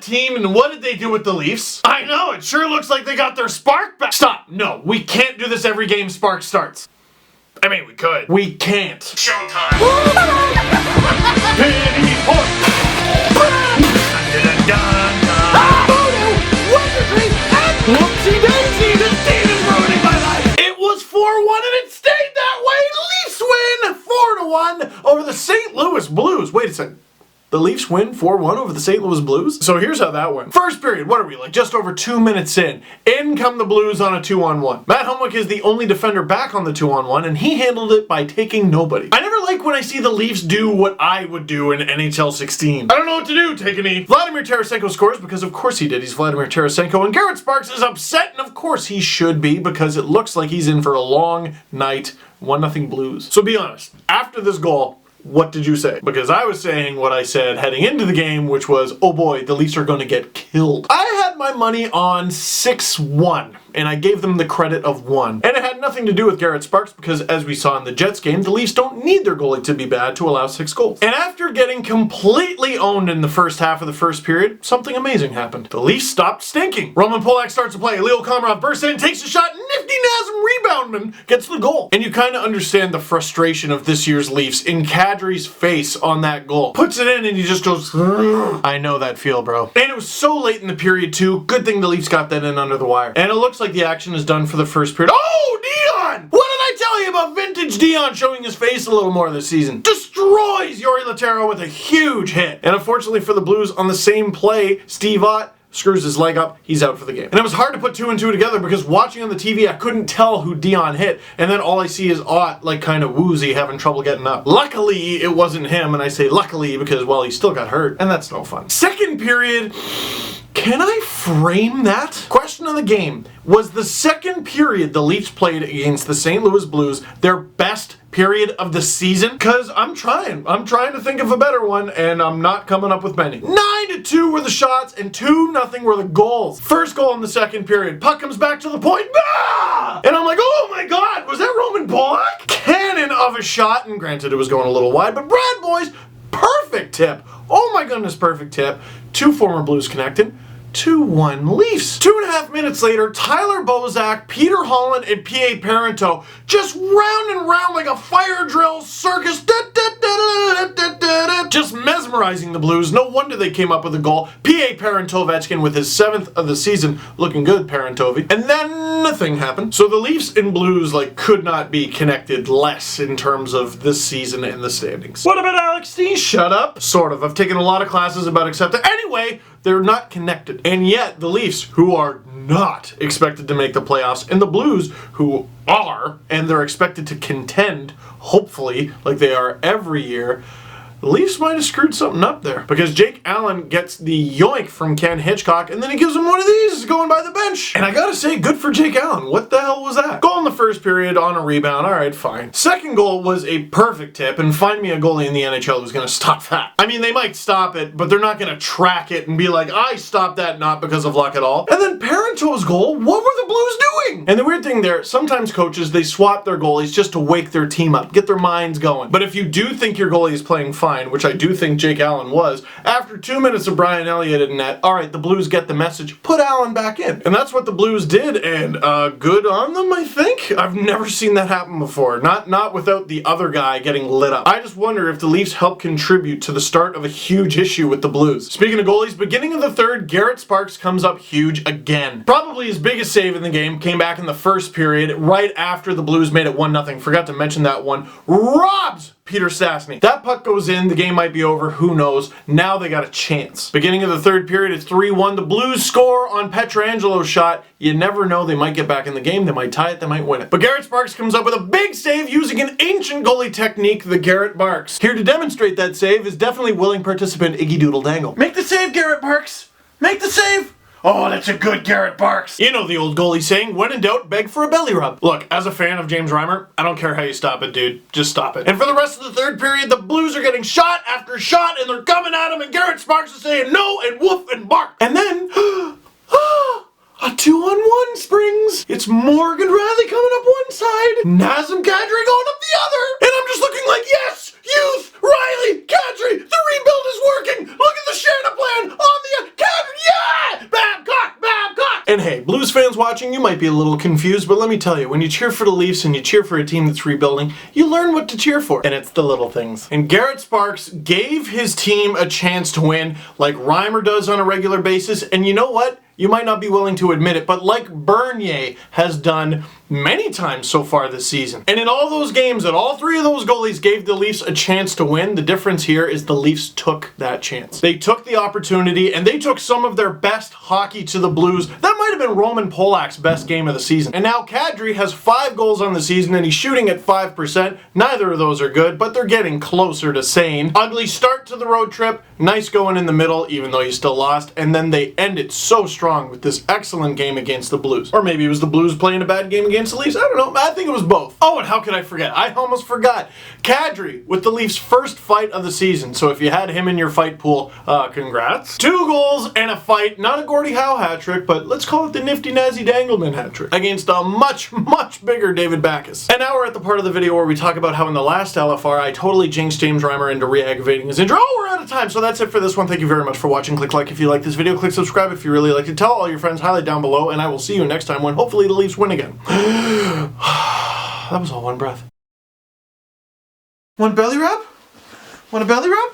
team, and what did they do with the Leafs? I know, it sure looks like they got their spark back. Stop, no, we can't do this every game Spark starts. I mean, we could. We can't. Showtime. Pity point. Whoopsie daisy, this team is ruining my life. It was 4-1 and it stayed that way. Leafs win 4-1 over the St. Louis Blues. Wait a second. The Leafs win 4-1 over the St. Louis Blues? So here's how that went. First period, what are we, like just over 2 minutes in? In come the Blues on a 2-on-1. Matt Homewick is the only defender back on the 2-on-1, and he handled it by taking nobody. I never like when I see the Leafs do what I would do in NHL 16. I don't know what to do, take a knee. Vladimir Tarasenko scores because of course he did. He's Vladimir Tarasenko, and Garrett Sparks is upset, and of course he should be because it looks like he's in for a long night. 1-0 Blues. So be honest, after this goal, what did you say? Because I was saying what I said heading into the game, which was, oh boy, the Leafs are going to get killed. I had my money on 6-1, and I gave them the credit of 1. And it had nothing to do with Garrett Sparks, because as we saw in the Jets game, the Leafs don't need their goalie to be bad to allow 6 goals. And after getting completely owned in the first half of the first period, something amazing happened. The Leafs stopped stinking. Roman Polak starts to play. Leo Komarov bursts in, takes a shot, nifty Nazem reboundman gets the goal. And you kind of understand the frustration of this year's Leafs in Kadri's face on that goal. Puts it in and he just goes, I know that feel, bro. And it was so late in the period too. Good thing the Leafs got that in under the wire. And it looks like the action is done for the first period. Oh, Dion! What did I tell you about vintage Dion showing his face a little more this season? Destroys Yori Laterra with a huge hit. And unfortunately for the Blues, on the same play, Steve Ott screws his leg up, he's out for the game. And it was hard to put 2 and 2 together because watching on the TV, I couldn't tell who Dion hit, and then all I see is Ott, like, kind of woozy, having trouble getting up. Luckily, it wasn't him, and I say luckily because, well, he still got hurt, and that's no fun. Second period, can I frame that? Question of the game, was the second period the Leafs played against the St. Louis Blues their best period of the season? Because I'm trying to think of a better one, and I'm not coming up with many. 9-2 were the shots, and 2-0 were the goals. First goal in the second period. Puck comes back to the point. Ah! And I'm like, oh my god, was that Roman Polak? Cannon of a shot, and granted it was going a little wide, but Brad Boy's perfect tip. Oh my goodness, perfect tip. 2 former Blues connected. 2-1 Leafs. 2.5 minutes later, Tyler Bozak, Peter Holland, and P.A. Parento just round and round like a fire drill circus. Just mesmerizing the Blues. No wonder they came up with a goal. P.A. Parentovechkin with his 7th of the season. Looking good, Parentovi. And then nothing happened. So the Leafs and Blues could not be connected less in terms of this season and the standings. What about Alex D? Shut up. Sort of. I've taken a lot of classes about acceptance. Anyway, they're not connected. And yet, the Leafs, who are not expected to make the playoffs, and the Blues, who are, and they're expected to contend, hopefully, like they are every year, the Leafs might have screwed something up there. Because Jake Allen gets the yoink from Ken Hitchcock, and then he gives him one of these going by the bench. And I gotta say, good for Jake Allen. What the hell was that? Goal in the first period on a rebound. Alright, fine. Second goal was a perfect tip, and find me a goalie in the NHL who's gonna stop that. I mean, they might stop it, but they're not gonna track it and be like, I stopped that not because of luck at all. And then Parento's goal, what were the Blues doing? And the weird thing there, sometimes coaches, they swap their goalies just to wake their team up, get their minds going. But if you do think your goalie is playing fine, which I do think Jake Allen was, after 2 minutes of Brian Elliott in net, alright, the Blues get the message, put Allen back in. And that's what the Blues did, and good on them, I think. I've never seen that happen before. Not without the other guy getting lit up. I just wonder if the Leafs help contribute to the start of a huge issue with the Blues. Speaking of goalies, beginning of the third, Garrett Sparks comes up huge again. Probably his biggest save in the game came back in the first period, right after the Blues made it 1-0. Forgot to mention that one. Robs Peter Stastny. That puck goes in, the game might be over, who knows. Now they got a chance. Beginning of the third period, it's 3-1. The Blues score on Petrangelo's shot. You never know, they might get back in the game, they might tie it, they might win it. But Garrett Sparks comes up with a big save using an ancient goalie technique, the Garrett Barks. Here to demonstrate that save is definitely willing participant Iggy Doodle Dangle. Make the save, Garrett Barks! Make the save! Oh, that's a good Garrett Barks. You know the old goalie saying, when in doubt, beg for a belly rub. Look, as a fan of James Reimer, I don't care how you stop it, dude. Just stop it. And for the rest of the third period, the Blues are getting shot after shot, and they're coming at him, and Garrett Sparks is saying no, and woof, and bark. And then, a 2-on-1 springs. It's Morgan Riley coming up one side, Nazem Kadri going up the other. And I'm just looking like, yes, youth, Riley, Kadri, the rebuild is working. Look at the Shanna plan on the Kadri, And hey, Blues fans watching, you might be a little confused, but let me tell you, when you cheer for the Leafs and you cheer for a team that's rebuilding, you learn what to cheer for, and it's the little things. And Garrett Sparks gave his team a chance to win like Reimer does on a regular basis, and you know what? You might not be willing to admit it, but like Bernier has done many times so far this season. And in all those games that all three of those goalies gave the Leafs a chance to win, the difference here is the Leafs took that chance. They took the opportunity, and they took some of their best hockey to the Blues. That might have been Roman Polak's best game of the season. And now Kadri has 5 goals on the season, and he's shooting at 5%. Neither of those are good, but they're getting closer to sane. Ugly start to the road trip, nice going in the middle, even though you still lost, and then they end it so strong with this excellent game against the Blues. Or maybe it was the Blues playing a bad game against the Leafs. I don't know. I think it was both. Oh, and how could I forget? I almost forgot. Kadri with the Leafs' first fight of the season. So if you had him in your fight pool, congrats. 2 goals and a fight. Not a Gordie Howe hat trick, but let's call it the Nifty Nazi Dangleman hat trick against a much, much bigger David Backes. And now we're at the part of the video where we talk about how in the last LFR, I totally jinxed James Reimer into re-aggravating his injury. Oh, we're out of time. So that's it for this one. Thank you very much for watching. Click like if you like this video. Click subscribe if you really like it. Tell all your friends, highlight down below, and I will see you next time when hopefully the Leafs win again. That was all one breath. Want a belly rub? Want a belly rub?